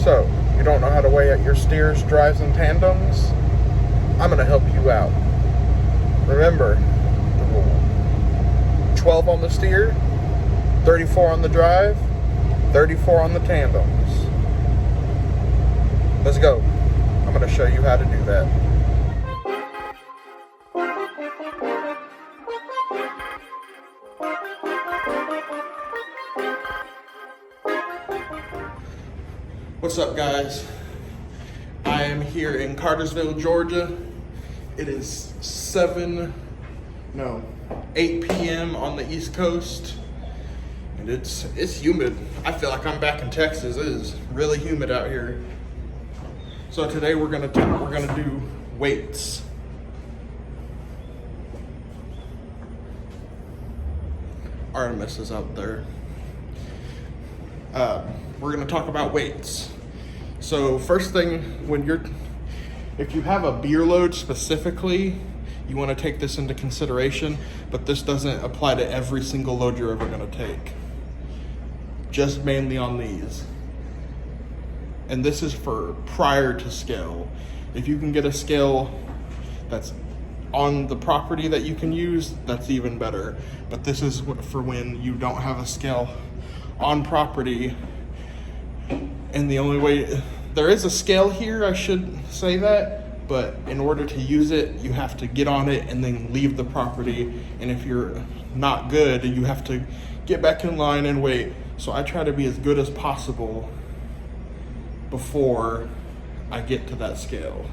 So, you don't know how to weigh out your steers, drives, and tandems? I'm going to help you out. Remember the rule. 12 on the steer, 34 on the drive, 34 on the tandems. Let's go. I'm going to show you how to do that. What's up, guys? I am here in Cartersville, Georgia. It is 8 p.m. on the East Coast, and it's humid. I feel like I'm back in Texas. It is really humid out here. So today we're gonna do weights. Artemis is out there. We're gonna talk about weights. So first thing, if you have a beer load specifically, you want to take this into consideration, but this doesn't apply to every single load you're ever going to take. Just mainly on these. And this is for prior to scale. If you can get a scale that's on the property that you can use, that's even better. But this is for when you don't have a scale on property. And the only way, there is a scale here, I should say that, but in order to use it, you have to get on it and then leave the property. And if you're not good, you have to get back in line and wait. So I try to be as good as possible before I get to that scale.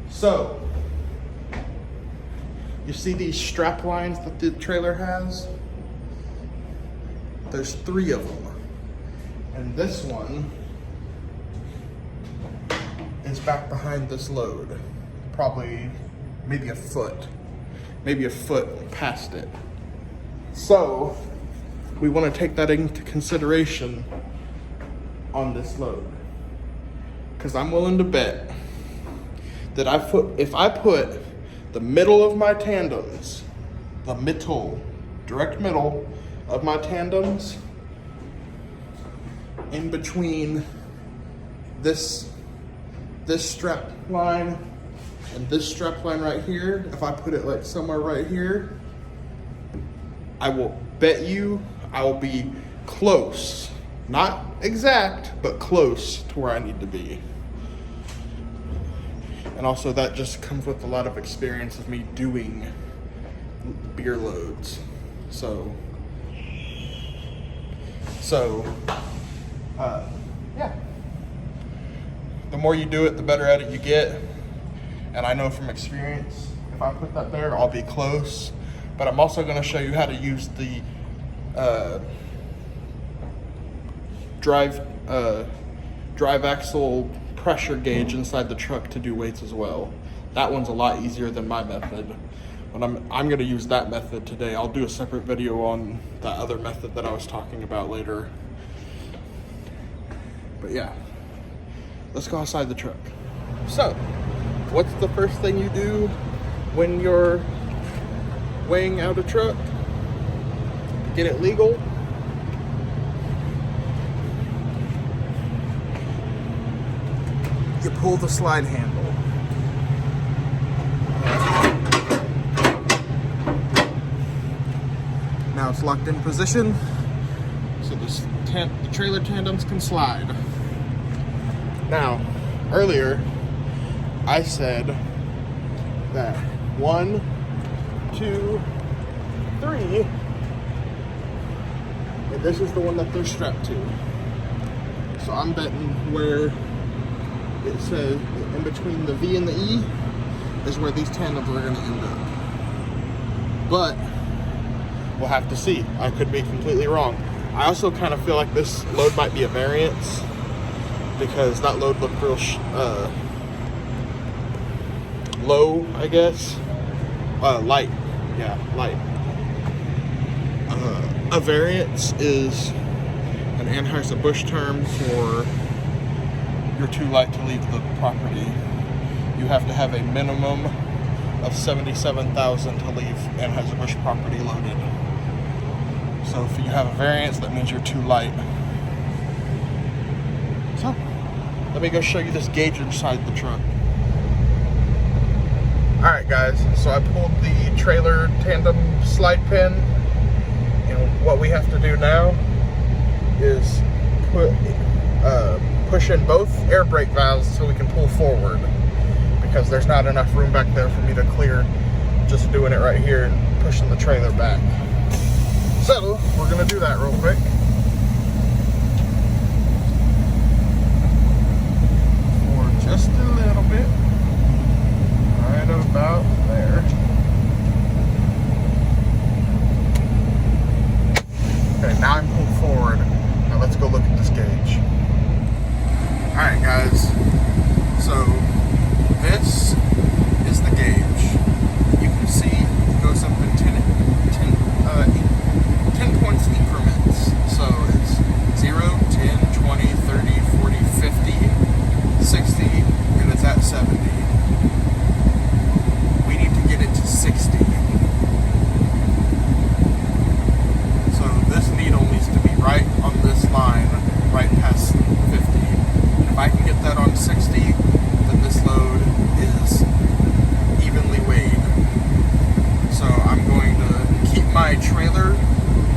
So, you see these strap lines that the trailer has? There's 3 of them. And this one is back behind this load. Probably maybe a foot past it. So we want to take that into consideration on this load. Because I'm willing to bet that if I put the middle of my tandems, direct middle of my tandems, in between this strap line and this strap line right here, if I put it like somewhere right here, I will bet you I will be close. Not exact, but close to where I need to be. And also that just comes with a lot of experience of me doing beer loads. So yeah. The more you do it, the better at it you get. And I know from experience, if I put that there, I'll be close. But I'm also going to show you how to use the drive axle pressure gauge inside the truck to do weights as well. That one's a lot easier than my method. But I'm going to use that method today. I'll do a separate video on that other method that I was talking about later. But yeah, let's go outside the truck. So, what's the first thing you do when you're weighing out a truck? Get it legal. You pull the slide handle. Now it's locked in position, so the trailer tandems can slide. Now, earlier, I said that 1, 2, 3, and this is the one that they're strapped to. So I'm betting where it says in between the V and the E is where these tandems are going to end up. But we'll have to see. I could be completely wrong. I also kind of feel like this load might be a variance because that load looked real low, I guess. Light. Yeah, light. A variance is an Anheuser-Busch term for you're too light to leave the property. You have to have a minimum of 77,000 to leave Anheuser-Busch property loaded. So if you have a variance, that means you're too light. let me go show you this gauge inside the truck. Alright guys, so I pulled the trailer tandem slide pin, and what we have to do now is push in both air brake valves so we can pull forward, because there's not enough room back there for me to clear just doing it right here and pushing the trailer back. So we're gonna do that real quick. For just a little bit. Right about there. Okay, now I'm pulled forward. Now let's go look at this gauge. Alright guys, so this is the gauge. You can see it goes up in 10 points increments. So it's 0, 10, 20, 30, 40, 50, 60, and it's at 70. We need to get it to 60. So this needle needs to be right on this line, right past 50. And if I can get that on 60, then this load is evenly weighed. So I'm going to keep my trailer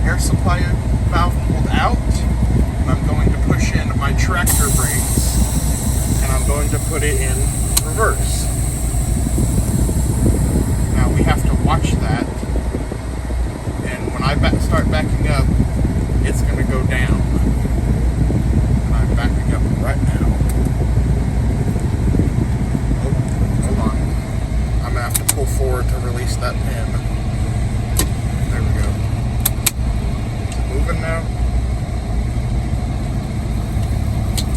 air supply valve pulled out, and I'm going to push in my tractor brakes, and I'm going to put it in reverse. Now we have to watch that, and when I start backing up, it's going to go down. And I'm backing up right now. Oh, hold on. I'm going to have to pull forward to release that pin. There we go. Is it moving now?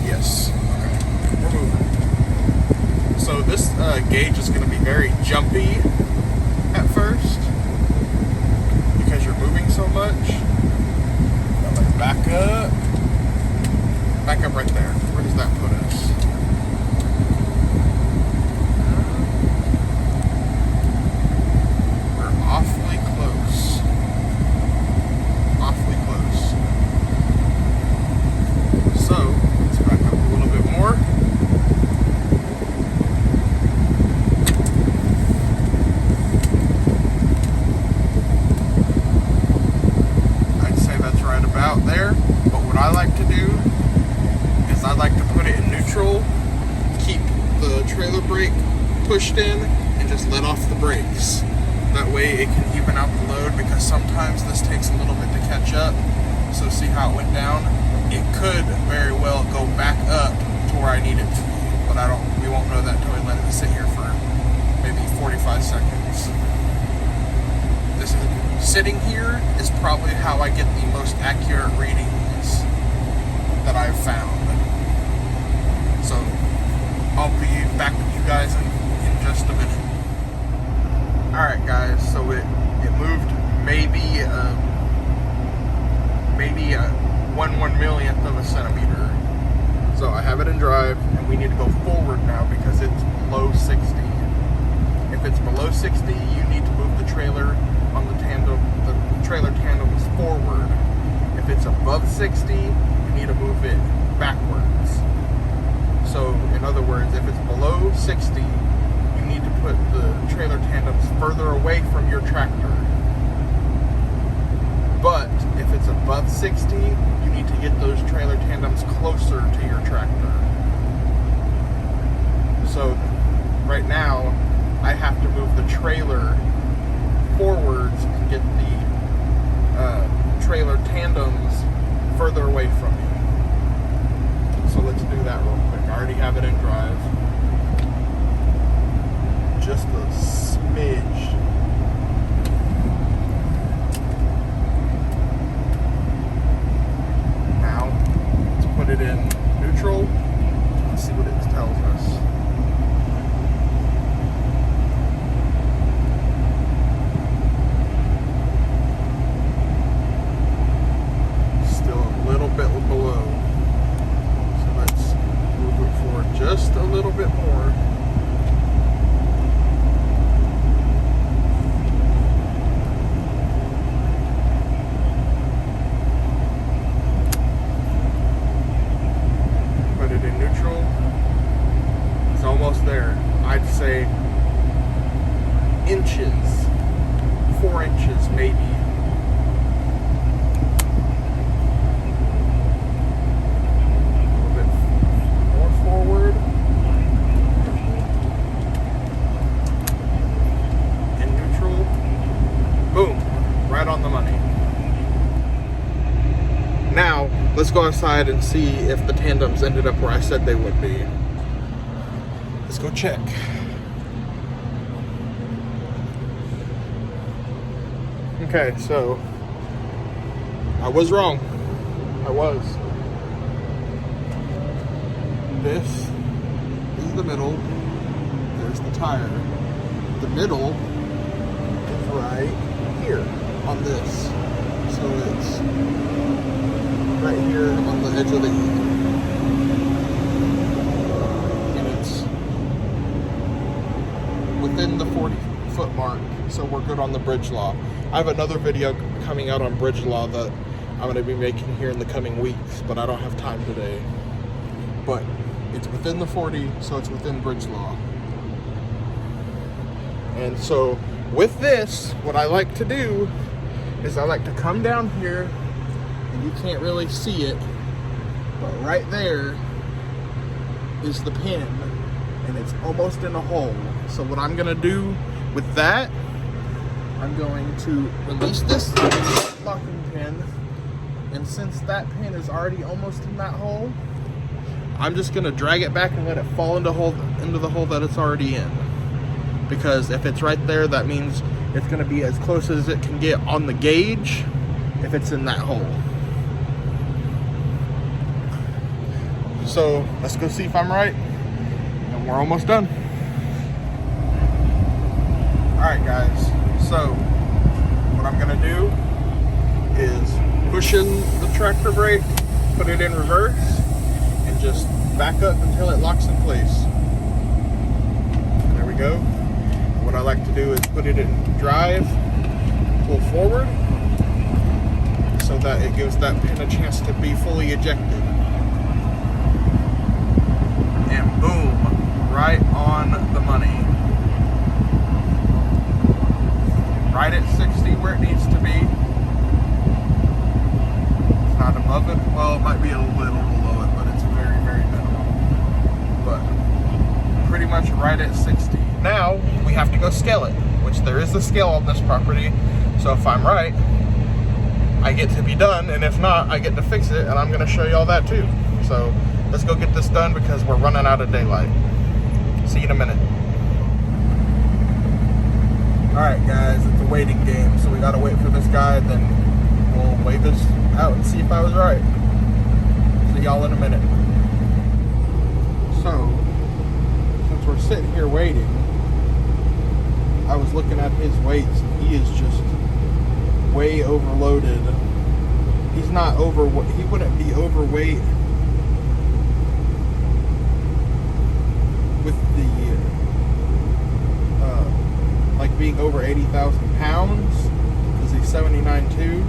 Yes. Okay. We're moving. So this gauge is going to be very jumpy at first because you're moving so much. Now let's back up. Back up right there. Where does that put us? We're awfully close. Awfully close. So let's back up a little bit more. Out there, but what I like to do is I like to put it in neutral, keep the trailer brake pushed in, and just let off the brakes. That way it can even out the load, because sometimes this takes a little bit to catch up. So see how it went down? It could very well go back up to where I need it to be, but we won't know that until we let it sit here for maybe 45 seconds. This is sitting here is probably how I get the most accurate readings that I've found. So I'll be back with you guys in just a minute. Alright guys, so it moved maybe a 1/1,000,000th of a centimeter. So I have it in drive, and we need to go forward now because it's below 60. If it's below 60, you need to move the trailer on the tandem. The trailer tandem is forward. If it's above 60, you need to move it backwards. So in other words, if it's below 60, you need to put the trailer tandems further away from your tractor. But if it's above 60, you need to get those trailer tandems closer to your tractor. So right now, I have to move the trailer forwards and get the trailer tandems further away from me. So let's do that real quick. I already have it in drive. Just a smidge. Now, let's put it in neutral and see what it tells us. Bit below, so let's move it forward just a little bit more. Put it in neutral. It's almost there. I'd say inches, 4 inches maybe. A little bit more forward. In neutral. Boom, right on the money. Now, let's go outside and see if the tandems ended up where I said they would be. Let's go check. Okay, so I was wrong. I was. This is the middle. There's the tire. The middle is right here on this. So it's right here on the edge of the E. And it's within the 40-foot mark, so we're good on the bridge law. I have another video coming out on bridge law that I'm going to be making here in the coming weeks, but I don't have time today. But it's within the 40, so it's within bridge law. And so with this, what I like to do is I like to come down here, and you can't really see it, but right there is the pin, and it's almost in a hole. So what I'm going to do with that, I'm going to release this locking pin, and since that pin is already almost in that hole, I'm just going to drag it back and let it fall into the hole that it's already in. Because if it's right there, that means it's going to be as close as it can get on the gauge if it's in that hole. So let's go see if I'm right, and we're almost done. Alright guys, so what I'm going to do is push in the tractor brake, put it in reverse, and just back up until it locks in place. There we go. What I like to do is put it in drive, pull forward, so that it gives that pin a chance to be fully ejected. And boom, right on the money. Right at 60 where it needs to be. It's not above it. Well, it might be a little below it, but it's very, very minimal. But pretty much right at 60. Now, we have to go scale it, which there is a scale on this property. So if I'm right, I get to be done, and if not, I get to fix it, and I'm going to show you all that too. So let's go get this done because we're running out of daylight. See you in a minute. Alright guys, it's a waiting game, so we gotta wait for this guy, then we'll weigh this out and see if I was right. See y'all in a minute. So, since we're sitting here waiting, I was looking at his weights, and he is just way overloaded. He's not he wouldn't be overweight with the like being over 80,000 pounds, because he's 79.2,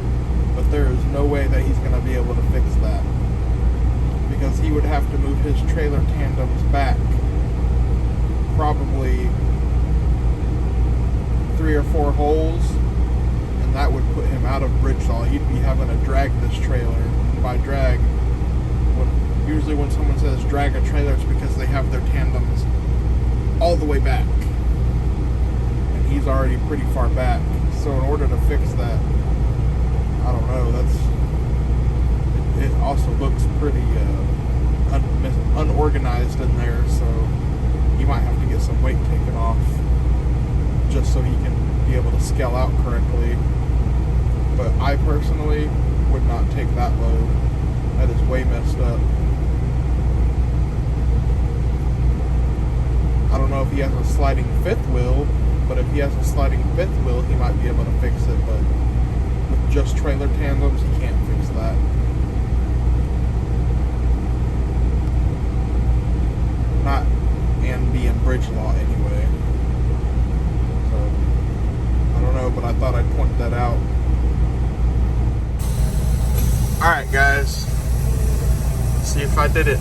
but there is no way that he's going to be able to fix that, because he would have to move his trailer tandems back probably 3 or 4 holes, and that would put him out of bridge law. He'd be having to drag this trailer, and by drag, usually when someone says drag a trailer, it's because they have their tandems all the way back. He's already pretty far back, so in order to fix that, I don't know, it also looks pretty unorganized in there, so you might have to get some weight taken off just so he can be able to scale out correctly. But I personally would not take that load. That is way messed up. I don't know if he has a sliding fifth wheel, but if he has a sliding fifth wheel, he might be able to fix it, but with just trailer tandems, he can't fix that. Not and be in bridge law anyway. So, I don't know, but I thought I'd point that out. Alright guys, let's see if I did it.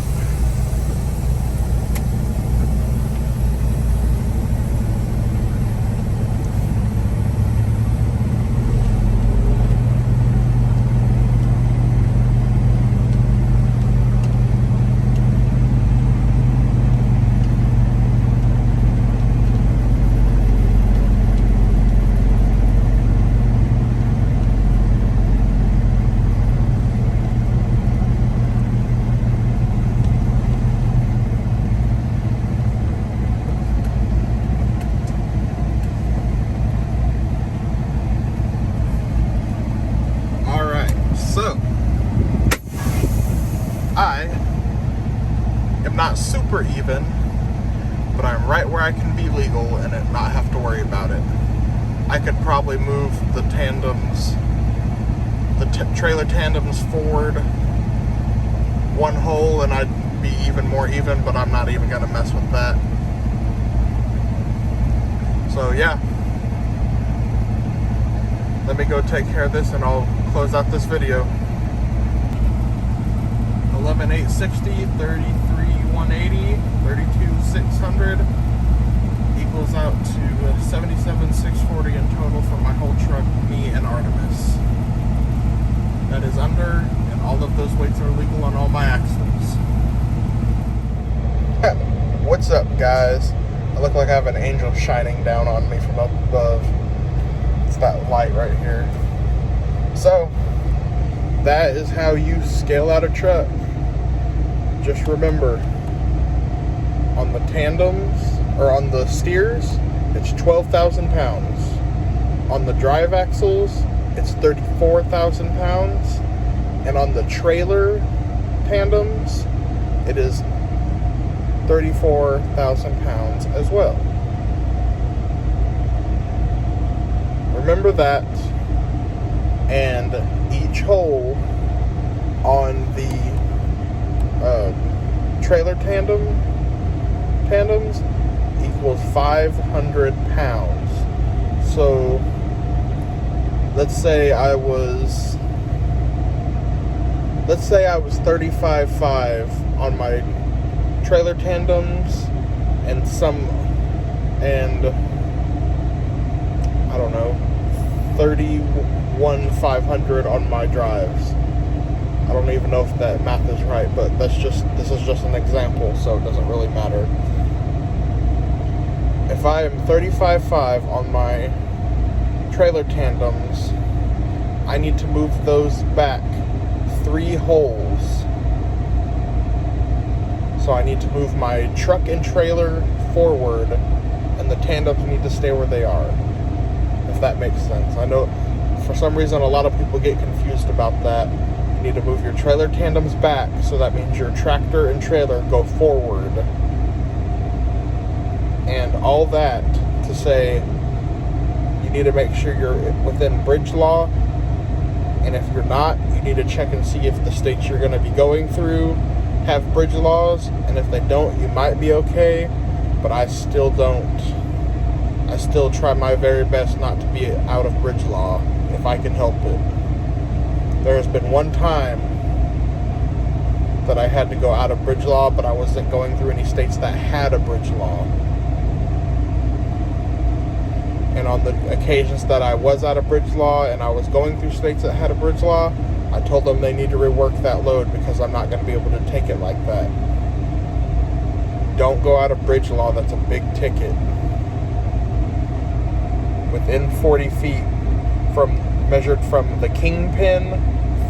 not super even, but I'm right where I can be legal and not have to worry about it. I could probably move the tandems, trailer tandems forward one hole and I'd be even more even, but I'm not even gonna mess with that. So yeah, let me go take care of this and I'll close out this video. 11,860, 33,180, 32,600 equals out to 77,640 in total for my whole truck, me and Artemis. That is under, and all of those weights are legal on all my axles. What's up, guys? I look like I have an angel shining down on me from up above. It's that light right here. So, that is how you scale out a truck. Just remember, on the tandems, or on the steers, it's 12,000 pounds. On the drive axles, it's 34,000 pounds. And on the trailer tandems, it is 34,000 pounds as well. Remember that, and each hole on the trailer tandems equals 500 pounds. So let's say I was 35.5 on my trailer tandems and I don't know, 31,500 on my drives. I don't even know if that math is right, but this is just an example, so it doesn't really matter. If I am 35.5 on my trailer tandems, I need to move those back 3 holes. So I need to move my truck and trailer forward, and the tandems need to stay where they are, if that makes sense. I know for some reason a lot of people get confused about that. You need to move your trailer tandems back, so that means your tractor and trailer go forward. And all that to say, you need to make sure you're within bridge law, and if you're not, you need to check and see if the states you're going to be going through have bridge laws, and if they don't, you might be okay, but I still don't. I still try my very best not to be out of bridge law if I can help it. There has been one time that I had to go out of bridge law, but I wasn't going through any states that had a bridge law. And on the occasions that I was out of bridge law and I was going through states that had a bridge law, I told them they need to rework that load because I'm not going to be able to take it like that. Don't go out of bridge law. That's a big ticket. Within 40 feet measured from the kingpin,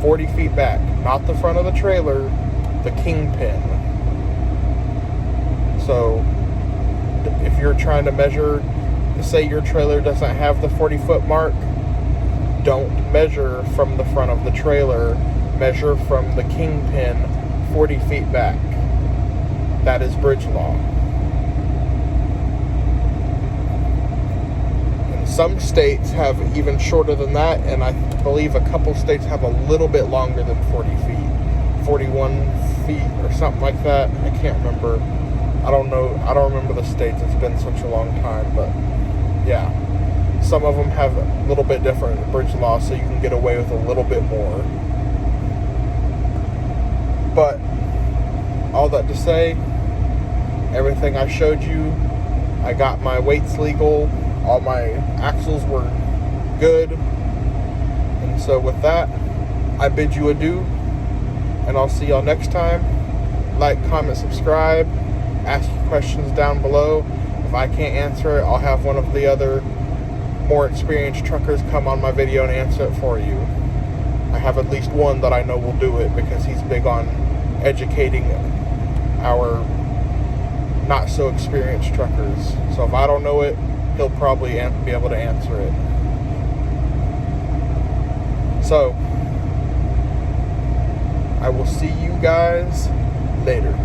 40 feet back. Not the front of the trailer, the kingpin. So, if you're trying to measure, say your trailer doesn't have the 40-foot mark, don't measure from the front of the trailer. Measure from the kingpin 40 feet back. That is bridge law. And some states have even shorter than that, and I believe a couple states have a little bit longer than 40 feet. 41 feet or something like that. I can't remember. I don't know. I don't remember the states. It's been such a long time, but yeah. Some of them have a little bit different bridge law, so you can get away with a little bit more. But all that to say, everything I showed you, I got my weights legal, all my axles were good. And so with that, I bid you adieu, and I'll see y'all next time. Like, comment, subscribe, ask your questions down below. If I can't answer it, I'll have one of the other more experienced truckers come on my video and answer it for you. I have at least one that I know will do it because he's big on educating our not so experienced truckers. So if I don't know it, he'll probably be able to answer it. So I will see you guys later.